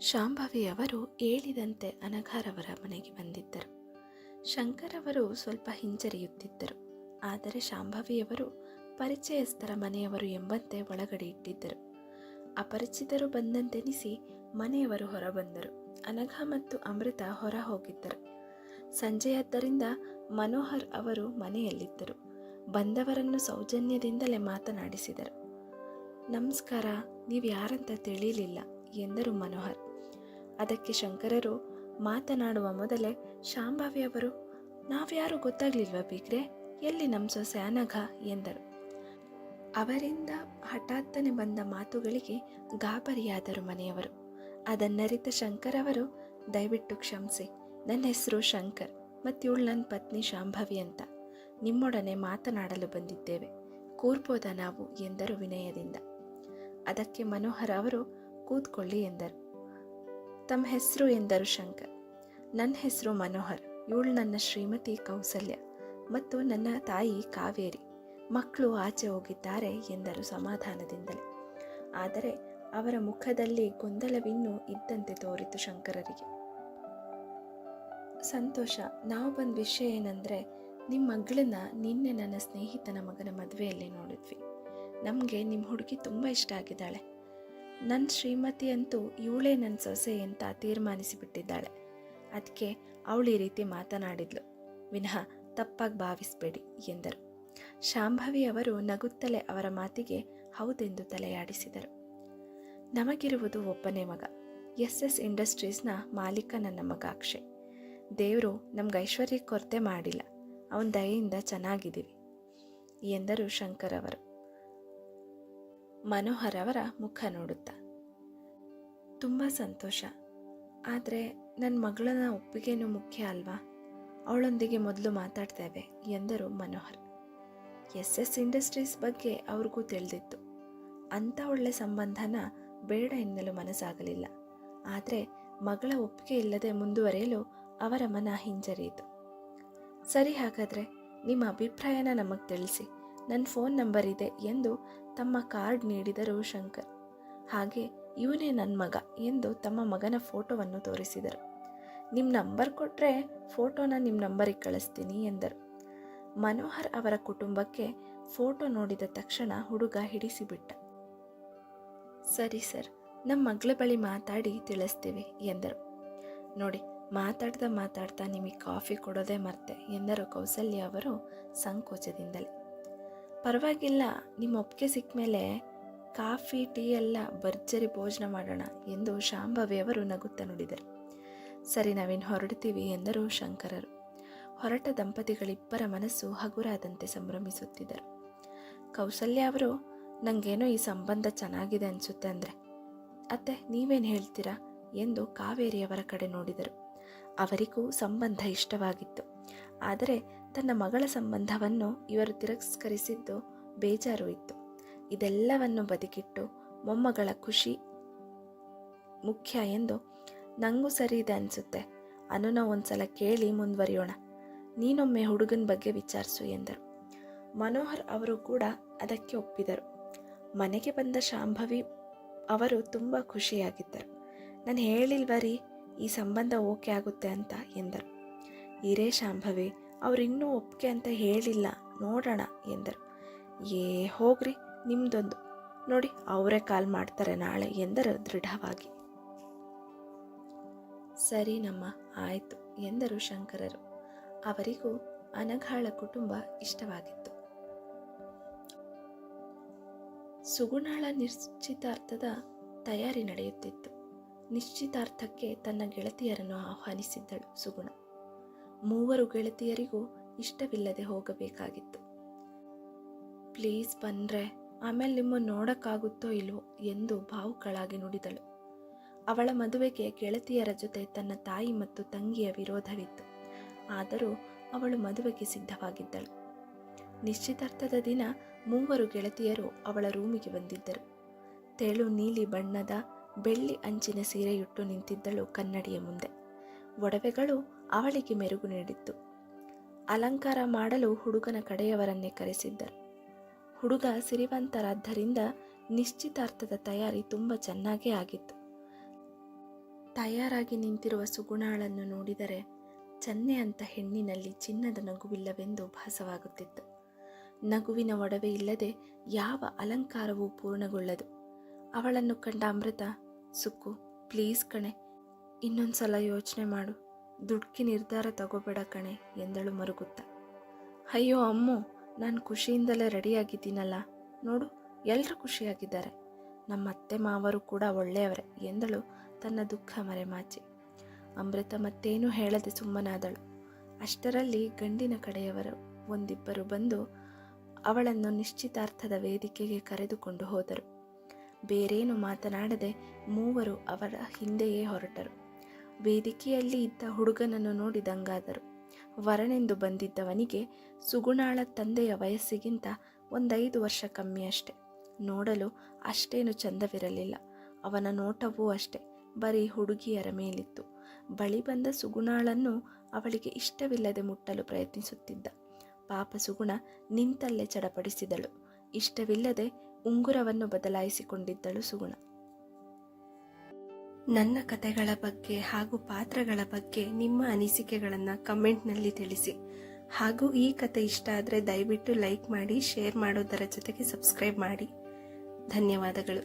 ಶಾಂಭವಿಯವರು ಹೇಳಿದಂತೆ ಅನಘಾರವರ ಮನೆಗೆ ಬಂದಿದ್ದರು. ಶಂಕರವರು ಸ್ವಲ್ಪ ಹಿಂಜರಿಯುತ್ತಿದ್ದರು. ಆದರೆ ಶಾಂಭವಿಯವರು ಪರಿಚಯಸ್ಥರ ಮನೆಯವರು ಎಂಬಂತೆ ಒಳಗಡೆ ಇಟ್ಟಿದ್ದರು. ಅಪರಿಚಿತರು ಬಂದಂತೆನಿಸಿ ಮನೆಯವರು ಹೊರಬಂದರು. ಅನಘ ಮತ್ತು ಅಮೃತ ಹೊರ ಹೋಗಿದ್ದರು. ಸಂಜೆಯಾದ್ದರಿಂದ ಮನೋಹರ್ ಅವರು ಮನೆಯಲ್ಲಿದ್ದರು. ಬಂದವರನ್ನು ಸೌಜನ್ಯದಿಂದಲೇ ಮಾತನಾಡಿಸಿದರು. ನಮಸ್ಕಾರ, ನೀವು ಯಾರಂತ ತಿಳಿಯಲಿಲ್ಲ ಎಂದರು ಮನೋಹರ್. ಅದಕ್ಕೆ ಶಂಕರರು ಮಾತನಾಡುವ ಮೊದಲೇ ಶಾಂಭವಿಯವರು, ನಾವ್ಯಾರು ಗೊತ್ತಾಗ್ಲಿಲ್ವಾ ಬೀಗ್ರೆ, ಎಲ್ಲಿ ನಮ್ಮ ಸೊಸೆ ಅನಘ ಎಂದರು. ಅವರಿಂದ ಹಠಾತ್ತನೆ ಬಂದ ಮಾತುಗಳಿಗೆ ಗಾಬರಿಯಾದರು ಮನೆಯವರು. ಅದನ್ನರಿತ ಶಂಕರವರು, ದಯವಿಟ್ಟು ಕ್ಷಮಿಸಿ, ನನ್ನ ಹೆಸರು ಶಂಕರ್ ಮತ್ತು ಇವಳು ನನ್ನ ಪತ್ನಿ ಶಾಂಭವಿ ಅಂತ. ನಿಮ್ಮೊಡನೆ ಮಾತನಾಡಲು ಬಂದಿದ್ದೇವೆ, ಕೂರ್ಬೋದಾ ನಾವು ಎಂದರು ವಿನಯದಿಂದ. ಅದಕ್ಕೆ ಮನೋಹರ್ ಅವರು, ಕೂತ್ಕೊಳ್ಳಿ ಎಂದರು. ತಮ್ಮ ಹೆಸರು ಎಂದರು ಶಂಕರ್. ನನ್ನ ಹೆಸರು ಮನೋಹರ್, ಇವಳು ನನ್ನ ಶ್ರೀಮತಿ ಕೌಸಲ್ಯ ಮತ್ತು ನನ್ನ ತಾಯಿ ಕಾವೇರಿ. ಮಕ್ಕಳು ಆಚೆ ಹೋಗಿದ್ದಾರೆ ಎಂದರು ಸಮಾಧಾನದಿಂದಲೇ. ಆದರೆ ಅವರ ಮುಖದಲ್ಲಿ ಗೊಂದಲವಿನ್ನೂ ಇದ್ದಂತೆ ತೋರಿತು ಶಂಕರರಿಗೆ. ಸಂತೋಷ, ನಾವು ಬಂದ ವಿಷಯ ಏನಂದರೆ, ನಿಮ್ಮ ಮಗಳನ್ನ ನಿನ್ನೆ ನನ್ನ ಸ್ನೇಹಿತನ ಮಗನ ಮದುವೆಯಲ್ಲಿ ನೋಡಿದ್ವಿ. ನಮಗೆ ನಿಮ್ಮ ಹುಡುಗಿ ತುಂಬ ಇಷ್ಟ ಆಗಿದ್ದಾಳೆ. ನನ್ನ ಶ್ರೀಮತಿ ಅಂತೂ ಇವಳೇ ನನ್ನ ಸೊಸೆ ಅಂತ ತೀರ್ಮಾನಿಸಿಬಿಟ್ಟಿದ್ದಾಳೆ. ಅದಕ್ಕೆ ಅವಳು ಈ ರೀತಿ ಮಾತನಾಡಿದ್ಲು, ವಿನಃ ತಪ್ಪಾಗಿ ಭಾವಿಸಬೇಡಿ ಎಂದರು. ಶಾಂಭವಿ ಅವರು ನಗುತ್ತಲೇ ಅವರ ಮಾತಿಗೆ ಹೌದೆಂದು ತಲೆಯಾಡಿಸಿದರು. ನಮಗಿರುವುದು ಒಬ್ಬನೇ ಮಗ, SS ಇಂಡಸ್ಟ್ರೀಸ್ನ ಮಾಲೀಕ ನನ್ನ ಮಗ ಅಕ್ಷಯ್. ದೇವರು ನಮ್ಗೆ ಐಶ್ವರ್ಯ ಕೊರತೆ ಮಾಡಿಲ್ಲ, ಅವನ ದಯೆಯಿಂದ ಚೆನ್ನಾಗಿದ್ದೀವಿ ಎಂದರು ಶಂಕರ್ ಅವರು. ಮನೋಹರ್ ಅವರ ಮುಖ ನೋಡುತ್ತಾ, ತುಂಬ ಸಂತೋಷ. ಆದರೆ ನನ್ನ ಮಗಳನ್ನ ಒಪ್ಪಿಗೆನೂ ಮುಖ್ಯ ಅಲ್ವಾ, ಅವಳೊಂದಿಗೆ ಮೊದಲು ಮಾತಾಡ್ತೇವೆ ಎಂದರು ಮನೋಹರ್. SS ಇಂಡಸ್ಟ್ರೀಸ್ ಬಗ್ಗೆ ಅವ್ರಿಗೂ ತಿಳಿದಿತ್ತು. ಅಂಥ ಒಳ್ಳೆ ಸಂಬಂಧನ ಬೇಡ ಎನ್ನಲು ಮನಸ್ಸಾಗಲಿಲ್ಲ. ಆದರೆ ಮಗಳ ಒಪ್ಪಿಗೆ ಇಲ್ಲದೆ ಮುಂದುವರಿಯಲು ಅವರ ಮನ ಹಿಂಜರಿಯಿತು. ಸರಿ, ಹಾಗಾದರೆ ನಿಮ್ಮ ಅಭಿಪ್ರಾಯನ ನಮಗೆ ತಿಳಿಸಿ, ನನ್ನ ಫೋನ್ ನಂಬರ್ ಇದೆ ಎಂದು ತಮ್ಮ ಕಾರ್ಡ್ ನೀಡಿದರು ಶಂಕರ್. ಹಾಗೆ ಇವನೇ ನನ್ನ ಮಗ ಎಂದು ತಮ್ಮ ಮಗನ ಫೋಟೋವನ್ನು ತೋರಿಸಿದರು. ನಿಮ್ಮ ನಂಬರ್ ಕೊಟ್ಟರೆ ಫೋಟೋನ ನಿಮ್ಮ ನಂಬರಿಗೆ ಕಳಿಸ್ತೀನಿ ಎಂದರು. ಮನೋಹರ್ ಅವರ ಕುಟುಂಬಕ್ಕೆ ಫೋಟೋ ನೋಡಿದ ತಕ್ಷಣ ಹುಡುಗ ಹಿಡಿಸಿಬಿಟ್ಟ. ಸರಿ ಸರ್, ನಮ್ಮ ಮಗಳ ಬಳಿ ಮಾತಾಡಿ ತಿಳಿಸ್ತೀವಿ ಎಂದರು. ನೋಡಿ, ಮಾತಾಡ್ತಾ ನಿಮಗೆ ಕಾಫಿ ಕೊಡೋದೇ ಮರ್ತೆ ಎಂದರು ಕೌಸಲ್ಯ ಅವರು ಸಂಕೋಚದಿಂದಲೇ. ಪರವಾಗಿಲ್ಲ, ನಿಮ್ಮ ಒಪ್ಪಿಗೆ ಸಿಕ್ಕ ಮೇಲೆ ಕಾಫಿ ಟೀ ಎಲ್ಲ ಭರ್ಜರಿ ಭೋಜನ ಮಾಡೋಣ ಎಂದು ಶಾಂಭವಿಯವರು ನಗುತ್ತಾ ನುಡಿದರು. ಸರಿ, ನಾವಿನ್ನು ಹೊರಡ್ತೀವಿ ಎಂದರು ಶಂಕರರು. ಹೊರಟ ದಂಪತಿಗಳಿಬ್ಬರ ಮನಸ್ಸು ಹಗುರಾದಂತೆ ಸಂಭ್ರಮಿಸುತ್ತಿದ್ದರು. ಕೌಸಲ್ಯ ಅವರು, ನನಗೇನೋ ಈ ಸಂಬಂಧ ಚೆನ್ನಾಗಿದೆ ಅನಿಸುತ್ತೆ ಅಂದರೆ. ಅತ್ತೆ, ನೀವೇನು ಹೇಳ್ತೀರಾ ಎಂದು ಕಾವೇರಿಯವರ ಕಡೆ ನೋಡಿದರು. ಅವರಿಗೂ ಸಂಬಂಧ ಇಷ್ಟವಾಗಿತ್ತು. ಆದರೆ ತನ್ನ ಮಗಳ ಸಂಬಂಧವನ್ನು ಇವರು ತಿರಸ್ಕರಿಸಿದ್ದು ಬೇಜಾರು ಇತ್ತು. ಇದೆಲ್ಲವನ್ನು ಬದಿಗಿಟ್ಟು ಮೊಮ್ಮಗಳ ಖುಷಿ ಮುಖ್ಯ ಎಂದು, ನನಗೂ ಸರಿ ಇದೆ ಅನಿಸುತ್ತೆ, ಅನುನ ಒಂದ್ಸಲ ಕೇಳಿ ಮುಂದುವರಿಯೋಣ, ನೀನೊಮ್ಮೆ ಹುಡುಗನ ಬಗ್ಗೆ ವಿಚಾರಿಸು ಎಂದರು. ಮನೋಹರ್ ಅವರು ಕೂಡ ಅದಕ್ಕೆ ಒಪ್ಪಿದರು. ಮನೆಗೆ ಬಂದ ಶಾಂಭವಿ ಅವರು ತುಂಬ ಖುಷಿಯಾಗಿದ್ದರು. ನಾನು ಹೇಳಿಲ್ವರಿ ಈ ಸಂಬಂಧ ಓಕೆ ಆಗುತ್ತೆ ಅಂತ ಎಂದರು. ಇರೇ ಶಾಂಭವಿ, ಅವರಿನ್ನೂ ಒಪ್ಪಿಗೆ ಅಂತ ಹೇಳಿಲ್ಲ, ನೋಡೋಣ ಎಂದರು. ಹೋಗ್ರಿ, ನಿಮ್ದೊಂದು ನೋಡಿ, ಅವರೇ ಕಾಲ್ ಮಾಡ್ತಾರೆ ನಾಳೆ ಎಂದರು ದೃಢವಾಗಿ. ಸರಿ ನಮ್ಮ, ಆಯಿತು ಎಂದರು ಶಂಕರರು. ಅವರಿಗೂ ಅನಘಾಳ ಕುಟುಂಬ ಇಷ್ಟವಾಗಿತ್ತು. ಸುಗುಣಾಳ ನಿಶ್ಚಿತಾರ್ಥದ ತಯಾರಿ ನಡೆಯುತ್ತಿತ್ತು. ನಿಶ್ಚಿತಾರ್ಥಕ್ಕೆ ತನ್ನ ಗೆಳತಿಯರನ್ನು ಆಹ್ವಾನಿಸಿದ್ದಳು ಸುಗುಣ. 3 ಗೆಳತಿಯರಿಗೂ ಇಷ್ಟವಿಲ್ಲದೆ ಹೋಗಬೇಕಾಗಿತ್ತು. ಪ್ಲೀಸ್ ಬನ್ರೆ, ಆಮೇಲೆ ನಿಮ್ಮನ್ನು ನೋಡೋಕ್ಕಾಗುತ್ತೋ ಇಲ್ವೋ ಎಂದು ಭಾವುಕಳಾಗಿ ನುಡಿದಳು. ಅವಳ ಮದುವೆಗೆ ಗೆಳತಿಯರ ಜೊತೆ ತನ್ನ ತಾಯಿ ಮತ್ತು ತಂಗಿಯ ವಿರೋಧವಿತ್ತು. ಆದರೂ ಅವಳು ಮದುವೆಗೆ ಸಿದ್ಧವಾಗಿದ್ದಳು. ನಿಶ್ಚಿತಾರ್ಥದ ದಿನ 3 ಗೆಳತಿಯರು ಅವಳ ರೂಮಿಗೆ ಬಂದಿದ್ದರು. ತೆಳು ನೀಲಿ ಬಣ್ಣದ ಬೆಳ್ಳಿ ಅಂಚಿನ ಸೀರೆಯುಟ್ಟು ನಿಂತಿದ್ದಳು ಕನ್ನಡಿಯ ಮುಂದೆ. ಒಡವೆಗಳು ಅವಳಿಗೆ ಮೆರುಗು ನೀಡಿತ್ತು. ಅಲಂಕಾರ ಮಾಡಲು ಹುಡುಗನ ಕಡೆಯವರನ್ನೇ ಕರೆಸಿದ್ದರು. ಹುಡುಗ ಸಿರಿವಂತರಾದ್ದರಿಂದ ನಿಶ್ಚಿತಾರ್ಥದ ತಯಾರಿ ತುಂಬ ಚೆನ್ನಾಗೇ ಆಗಿತ್ತು. ತಯಾರಾಗಿ ನಿಂತಿರುವ ಸುಗುಣಾಳನ್ನು ನೋಡಿದರೆ ಚನ್ನೆ ಅಂತ ಹೆಣ್ಣಿನಲ್ಲಿ ಚಿನ್ನದ ನಗುವಿಲ್ಲವೆಂದು ಭಾಸವಾಗುತ್ತಿತ್ತು. ನಗುವಿನ ಒಡವೆ ಇಲ್ಲದೆ ಯಾವ ಅಲಂಕಾರವೂ ಪೂರ್ಣಗೊಳ್ಳದು. ಅವಳನ್ನು ಕಂಡ ಅಮೃತ, ಸುಕ್ಕು ಪ್ಲೀಸ್ ಕಣೆ, ಇನ್ನೊಂದ್ಸಲ ಯೋಚನೆ ಮಾಡು, ದುಡ್ಕಿ ನಿರ್ಧಾರ ತಗೋಬೇಡ ಕಣೆ ಎಂದಳು ಮರುಗುತ್ತಾ. ಅಯ್ಯೋ ಅಮ್ಮು, ನಾನು ಖುಷಿಯಿಂದಲೇ ರೆಡಿಯಾಗಿದ್ದೀನಲ್ಲ, ನೋಡು ಎಲ್ಲರೂ ಖುಷಿಯಾಗಿದ್ದಾರೆ, ನಮ್ಮ ಅತ್ತೆ ಮಾವರು ಕೂಡ ಒಳ್ಳೆಯವರೇ ಎಂದಳು ತನ್ನ ದುಃಖ ಮರೆಮಾಚಿ. ಅಮೃತ ಮತ್ತೇನೂ ಹೇಳದೆ ಸುಮ್ಮನಾದಳು. ಅಷ್ಟರಲ್ಲಿ ಗಂಡಿನ ಕಡೆಯವರು ಒಂದಿಬ್ಬರು ಬಂದು ಅವಳನ್ನು ನಿಶ್ಚಿತಾರ್ಥದ ವೇದಿಕೆಗೆ ಕರೆದುಕೊಂಡು ಹೋದರು. ಬೇರೇನು ಮಾತನಾಡದೆ ಮೂವರು ಅವರ ಹಿಂದೆಯೇ ಹೊರಟರು. ವೇದಿಕೆಯಲ್ಲಿ ಇದ್ದ ಹುಡುಗನನ್ನು ನೋಡಿ ದಂಗಾದರು. ವರನೆಂದು ಬಂದಿದ್ದವನಿಗೆ ಸುಗುಣಾಳ ತಂದೆಯ ವಯಸ್ಸಿಗಿಂತ 5 ವರ್ಷ ಕಮ್ಮಿ ಅಷ್ಟೆ. ನೋಡಲು ಅಷ್ಟೇನು ಚಂದವಿರಲಿಲ್ಲ. ಅವನ ನೋಟವೂ ಅಷ್ಟೆ, ಬರೀ ಹುಡುಗಿಯರ ಮೇಲಿತ್ತು. ಬಳಿ ಬಂದ ಸುಗುಣಾಳನ್ನು ಅವಳಿಗೆ ಇಷ್ಟವಿಲ್ಲದೆ ಮುಟ್ಟಲು ಪ್ರಯತ್ನಿಸುತ್ತಿದ್ದ. ಪಾಪ ಸುಗುಣ ನಿಂತಲ್ಲೇ ಚಡಪಡಿಸಿದಳು. ಇಷ್ಟವಿಲ್ಲದೆ ಉಂಗುರವನ್ನು ಬದಲಾಯಿಸಿಕೊಂಡಿದ್ದಳು ಸುಗುಣ. ನನ್ನ ಕಥೆಗಳ ಬಗ್ಗೆ ಹಾಗೂ ಪಾತ್ರಗಳ ಬಗ್ಗೆ ನಿಮ್ಮ ಅನಿಸಿಕೆಗಳನ್ನು ಕಮೆಂಟ್ನಲ್ಲಿ ತಿಳಿಸಿ. ಹಾಗೂ ಈ ಕತೆ ಇಷ್ಟ ಆದರೆ ದಯವಿಟ್ಟು ಲೈಕ್ ಮಾಡಿ, ಶೇರ್ ಮಾಡೋದರ ಜೊತೆಗೆ ಸಬ್ಸ್ಕ್ರೈಬ್ ಮಾಡಿ. ಧನ್ಯವಾದಗಳು.